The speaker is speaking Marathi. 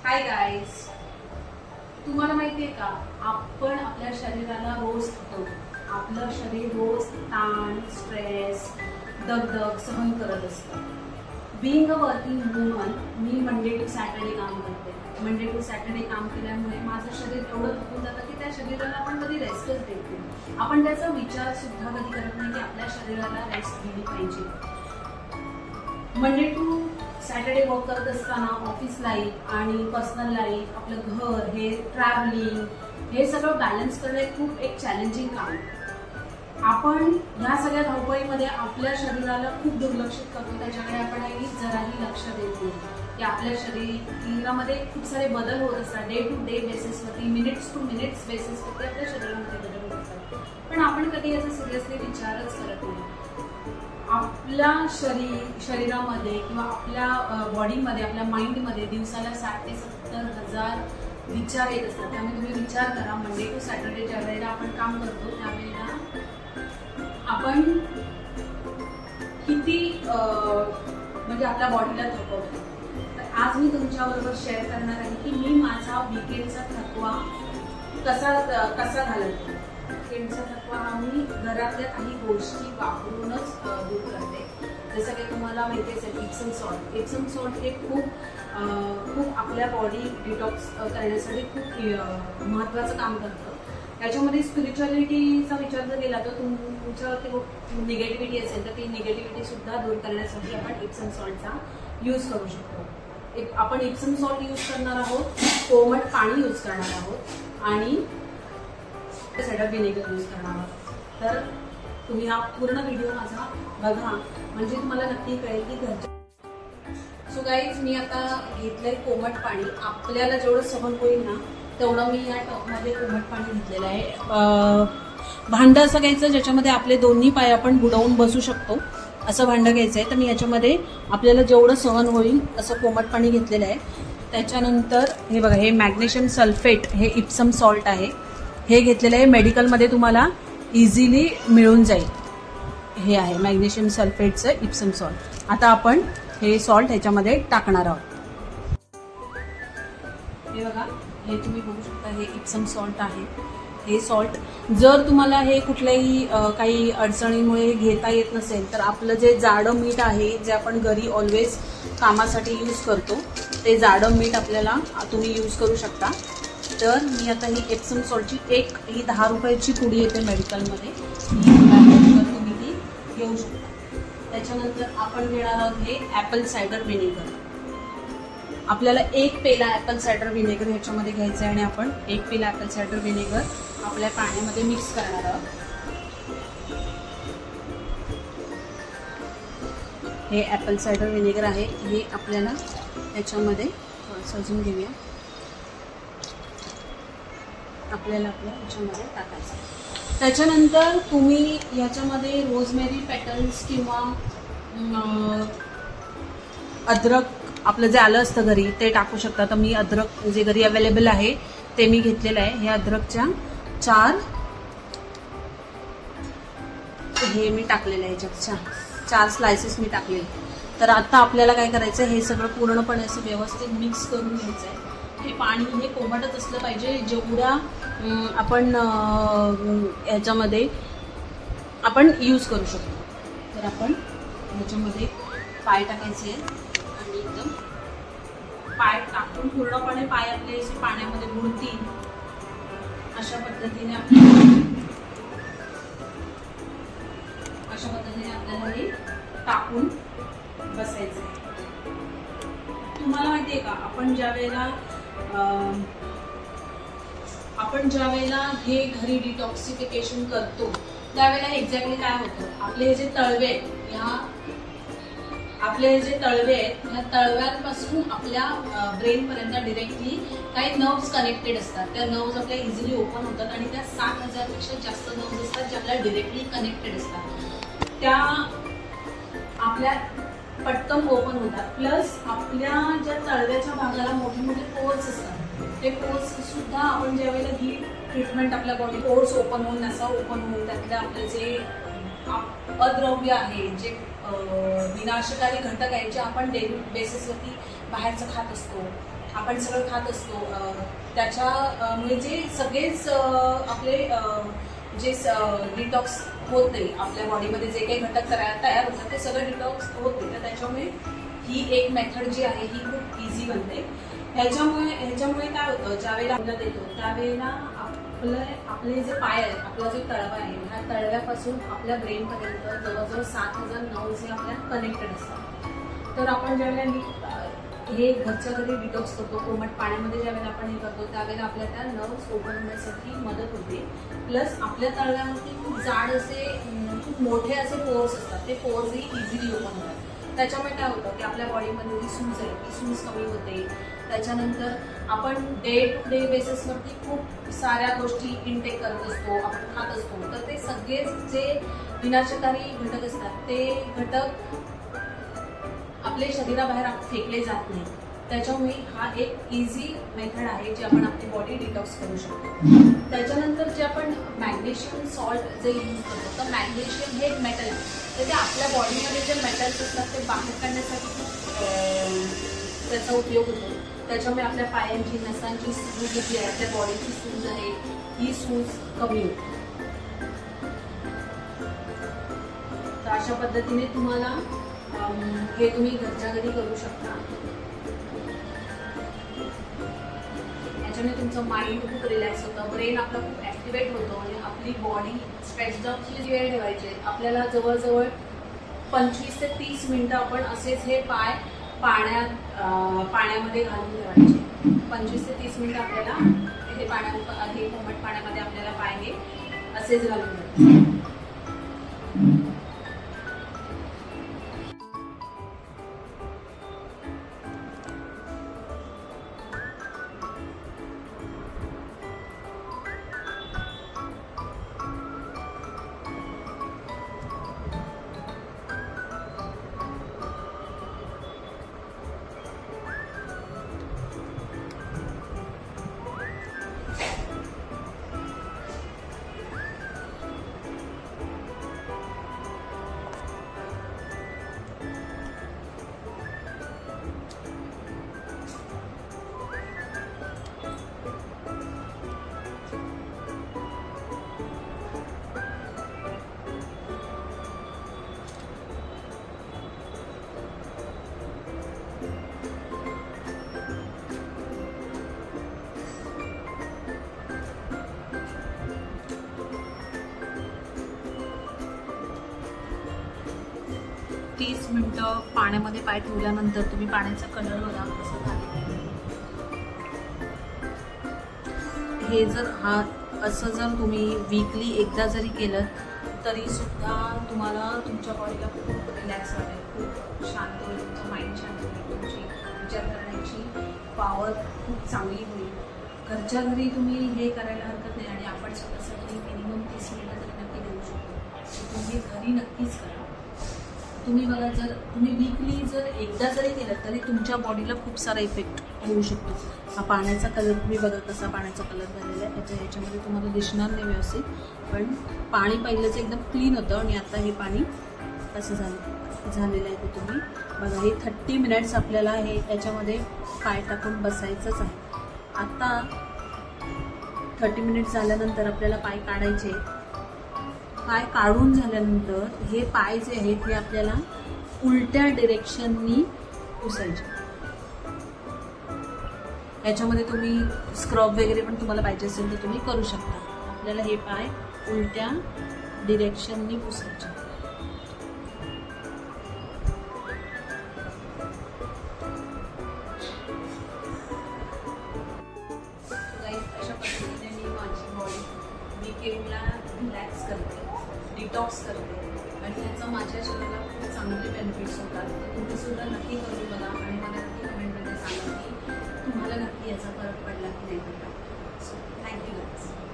हाय गाईज, तुम्हाला माहिती आहे का आपण आपल्या शरीराला रोज थकवतो. आपलं शरीर रोज ताण, स्ट्रेस, दगदग सहन करत असतं. बिईंग अ वर्किंग वुमन, मी मंडे टू सॅटर्डे काम करते. मंडे टू सॅटर्डे काम केल्यामुळे माझं शरीर एवढं थकून जातं की त्या शरीराला आपण कधी रेस्टच देत नाही. आपण त्याचा विचार सुद्धा कधी करत नाही की आपल्या शरीराला रेस्ट दिली पाहिजे. मंडे टू सॅटर्डे वर्क करत असताना ऑफिस लाईफ आणि पर्सनल लाईफ, आपलं घर, हे ट्रॅव्हलिंग, हे सगळं बॅलन्स करणं खूप एक चॅलेंजिंग काम आहे. आपण ह्या सगळ्या धावपळीमध्ये आपल्या शरीराला खूप दुर्लक्षित करतो. त्याच्याकडे आपण जराही लक्ष देत नाही की आपल्या शरीरामध्ये खूप सारे बदल होत असतात. डे टू डे बेसिसवरती, मिनिट्स टू मिनिट्स बेसिसवरती आपल्या शरीरामध्ये बदल होत असतात. पण आपण कधी याचा सिरियसली विचारच करत नाही. आपल्या शरीरामध्ये किंवा आपल्या बॉडीमध्ये, आपल्या माइंडमध्ये दिवसाला 60,000 ते 70,000 विचार येत असतात. त्यामुळे तुम्ही विचार करा, मंडे टू सॅटर्डे ज्या वेळेला आपण काम करतो त्यावेळेला आपण किती म्हणजे आपल्या बॉडीला थकवतो. तर आज मी तुमच्याबरोबर शेअर करणार आहे की मी माझा वीकेंडचा थकवा कसा घालवतो. वीकेंडचा थकवा हा मी घरातल्या काही गोष्टी वापरूनच दूर करते. जसं की तुम्हाला माहिती असेल इप्सम सॉल्ट. इप्सम सॉल्ट हे खूप आपल्या बॉडी डिटॉक्स करण्यासाठी खूप महत्त्वाचं काम करतं. त्याच्यामध्ये स्पिरिच्युअलिटीचा विचार जर केला तर तुमच्यावरती निगेटिव्हिटी असेल तर ती निगेटिव्हिटी सुद्धा दूर करण्यासाठी आपण इप्सम सॉल्टचा यूज करू शकतो. आपण इप्सम सॉल्ट यूज करणार आहोत, कोमट पाणी यूज करणार आहोत आणि सायडर व्हिनेगर यूज करणार आहोत. तर तुम्ही हा पूर्ण व्हिडिओ माझा बघा, म्हणजे तुम्हाला नक्की कळेल की घरच्या. सो गाईज, मी आता घेतलंय कोमट पाणी. आपल्याला जेवढं सहन होईल ना तेवढं मी या टॉपमध्ये कोमट पाणी घेतलेलं आहे. भांडं असं घ्यायचं ज्याच्यामध्ये आपले दोन्ही पाय आपण बुडवून बसू शकतो, असं भांडं घ्यायचं आहे. तर मी याच्यामध्ये आपल्याला जेवढं सहन होईल असं कोमट पाणी घेतलेलं आहे. त्याच्यानंतर हे बघा, हे मॅग्नेशियम सल्फेट, हे इप्सम सॉल्ट आहे. हे घेतलेलं आहे, मेडिकलमध्ये तुम्हाला इझिली मिळून जाईल. हे आहे मॅग्नेशियम सल्फेटचं इप्सम सॉल्ट. आता आपण हे सॉल्ट ह्याच्यामध्ये टाकणार आहोत. हे बघा, हे तुम्ही बघू शकता, हे इप्सम सॉल्ट आहे. हे सॉल्ट जर तुम्हाला हे कुठल्याही काही अडचणीमुळे घेता येत नसेल तर आपलं जे जाडं मीठ आहे, जे आपण घरी ऑलवेज कामासाठी यूज करतो, ते जाडं मीठ आपल्याला तुम्ही यूज करू शकता. तर मी आता ही एप्सम सॉल्टची ही 10 रुपयाची पुडी येते मेडिकलमध्ये, तुम्ही ती घेऊ शकता. त्याच्यानंतर आपण घेणार आहोत हे ॲपल सायडर व्हिनेगर. आपल्याला 1 पेला ॲपल सायडर व्हिनेगर ह्याच्यामध्ये घ्यायचं आहे आणि आपण 1 पेला ॲपल सायडर व्हिनेगर आपल्या पाण्यामध्ये मिक्स करणार आहोत. हे ॲपल सायडर व्हिनेगर आहे, हे आपल्याला ह्याच्यामध्ये सजून घेऊया. आपल्याला ह्याच्यामध्ये टाकायचं. त्याच्यानंतर तुम्ही ह्याच्यामध्ये रोजमेरी पेटल्स किंवा अद्रक, आपलं जे आलं असतं घरी ते टाकू शकता. तर मी अद्रक जे घरी अवेलेबल आहे ते मी घेतलेलं आहे. हे अद्रकच्या 4 हे मी टाकलेलं आहे, ह्याच्यात 4 स्लायसेस मी टाकलेले. तर आता आपल्याला काय करायचं, हे सगळं पूर्णपणे असं व्यवस्थित मिक्स करून घ्यायचं आहे. हे पाणी हे कोमटच असलं पाहिजे. जेवढ्या आपण ह्याच्यामध्ये आपण यूज करू शकतो. तर आपण ह्याच्यामध्ये पाय टाकायचे आणि एकदम पाय टाकून पूर्णपणे पाय आपले पाण्यामध्ये बुडतील अशा पद्धतीने आपल्याला हे टाकून बसायचं आहे. तुम्हाला माहिती आहे का, आपण ज्या वेळेला हे घरी डिटॉक्सिफिकेशन करतो त्यावेळेला एक्झॅक्टली काय होतं, आपले जे तळवे आहेत या तळव्यांपासून आपल्या ब्रेनपर्यंत डिरेक्टली काही नर्व्स कनेक्टेड असतात. त्या नर्व्स आपल्या इझिली ओपन होतात आणि त्या 7,000 पेक्षा जास्त नर्व्स असतात ज्या आपल्या डिरेक्टली कनेक्टेड असतात. त्या आपल्या पटकन ओपन होतात. प्लस आपल्या ज्या तळव्याच्या भागाला मोठे मोठे पोर्स असतात, ते पोर्स सुद्धा आपण ज्यावेळेला ही ट्रीटमेंट आपल्या बॉडी पोर्स ओपन होऊन, नसा ओपन होऊन त्यातले आपले जे अद्रव्य आहे, जे विनाशकारी घटक आहेत, जे आपण डेली बेसिसवरती बाहेरचं खात असतो, आपण सगळं खात असतो, त्याच्यामुळे जे सगळेच आपले जे डिटॉक्स होत नाही, आपल्या बॉडीमध्ये जे काही घटक तयार होतात ते सगळं डिटॉक्स होत नाही. तर त्याच्यामुळे ही एक मेथड जी आहे ही खूप इझी बनते. ह्याच्यामुळे काय होतं, ज्यावेळेला आपल्याला देतो त्यावेळेला आपले जे पाय आहेत, आपला जो तळवा आहे, ह्या तळव्यापासून आपल्या ब्रेनपर्यंत जवळजवळ 7,000 नर्व्स हे आपल्या कनेक्टेड असतात. तर आपण ज्यावेळेला हे घरच्या घरी डिटॉक्स करतो, कोमट पाण्यामध्ये ज्यावेळेला आपण हे करतो त्यावेळेला आपल्या त्या नर्व्स ओपन होण्यासाठी मदत होते. प्लस आपल्या तळव्यावरती खूप जाड असे खूप मोठे असे पोर्स असतात, ते पोर्सही इझिली ओपन होतात. त्याच्यामुळे काय होतं की आपल्या बॉडीमध्ये जी सूज आहे ती सूज कमी होते. त्याच्यानंतर आपण डे टू डे बेसिसवरती खूप साऱ्या गोष्टी इनटेक करत असतो, आपण खात असतो, तर ते सगळे जे विनाशकारी घटक असतात ते घटक आपल्या शरीराबाहेर फेकले जात नाही. त्याच्यामुळे हा एक इझी मेथड आहे जे आपण आपली बॉडी डिटॉक्स करू शकतो. त्याच्यानंतर जे आपण मॅग्नेशियम सॉल्ट जे यूज करतो, तर मॅग्नेशियम हे एक मेटल आहे, तर ते आपल्या बॉडीमध्ये जे मेटल्स असतात ते बाहेर काढण्यासाठी खूप त्याचा उपयोग होतो. त्याच्यामुळे आपल्या पायांची नसांची सूज जी आहे, आपल्या बॉडीची सूज आहे, ही सूज कमी होते. तर अशा पद्धतीने तुम्हाला हे तुम्ही घरच्या घरी करू शकता. याच्याने तुमचं माइंड खूप रिलॅक्स होतं, ब्रेन आपला खूप ॲक्टिवेट होतो आणि आपली बॉडी स्ट्रेच्ड आउटची वेळ ठेवायची. आपल्याला जवळजवळ 25 ते 30 मिनिटं आपण असेच हे पाय पाण्यामध्ये घालून ठेवायचे. 25 ते 30 मिनिटं आपल्याला हे कोमट पाण्यामध्ये आपल्याला पाय हे असेच घालून ठेवायचे. 30 मिनिटं पाण्यामध्ये पाय ठेवल्यानंतर तुम्ही पाण्याचा कलर बघा कसा झालेला आहे. हे असं जर तुम्ही वीकली एकदा जरी केलं तरी सुद्धा तुम्हाला तुमच्या बॉडीला खूप रिलॅक्स वाटेल, खूप शांत होईल, तुमचं माइंड शांत होईल, तुमची विचार करण्याची पॉवर खूप चांगली होईल. घरच्या घरी तुम्ही हे करायला हरकत नाही आणि आपण स्वतःसाठी मिनिमम 30 मिनिटं तरी नक्की देऊ शकतो. तुम्ही घरी नक्कीच करा. तुम्ही बघा, जर तुम्ही वीकली जर एकदा जरी केलं तरी तुमच्या बॉडीला खूप सारा इफेक्ट होऊ शकतो. हा पाण्याचा कलर तुम्ही बघा कसा पाण्याचा कलर झालेला आहे. ह्याच्यामध्ये तुम्हाला दिसणार नाही व्यवस्थित, पण पाणी पहिलंच एकदम क्लीन होतं आणि आता हे पाणी कसं झालेलं आहे ते तुम्ही बघा. हे 30 मिनिट्स आपल्याला हे याच्यामध्ये पाय टाकून बसायचंच आहे. आता 30 मिनिट्स झाल्यानंतर आपल्याला पाय काढायचे. पाय काढून झाल्यानंतर हे पाय जे आहेत हे आपल्याला उलट्या डिरेक्शननी पुसायचे. याच्यामध्ये तुम्ही स्क्रब वगैरे पण तुम्हाला पाहिजे असेल तर तुम्ही करू शकता. आपल्याला हे पाय उलट्या डिरेक्शननी पुसायचे. अशा पद्धतीने मी माझी बॉडी वीकेंडला रिलॅक्स करते, डिटॉक्स करते आणि याचा माझ्या शरीराला खूप चांगले बेनिफिट्स होतात. तर तुम्ही सुद्धा नक्की करून बघा आणि मला नक्की कमेंटमध्ये सांगा की तुम्हाला नक्की याचा फरक पडला की नाही पडला. So thank you guys.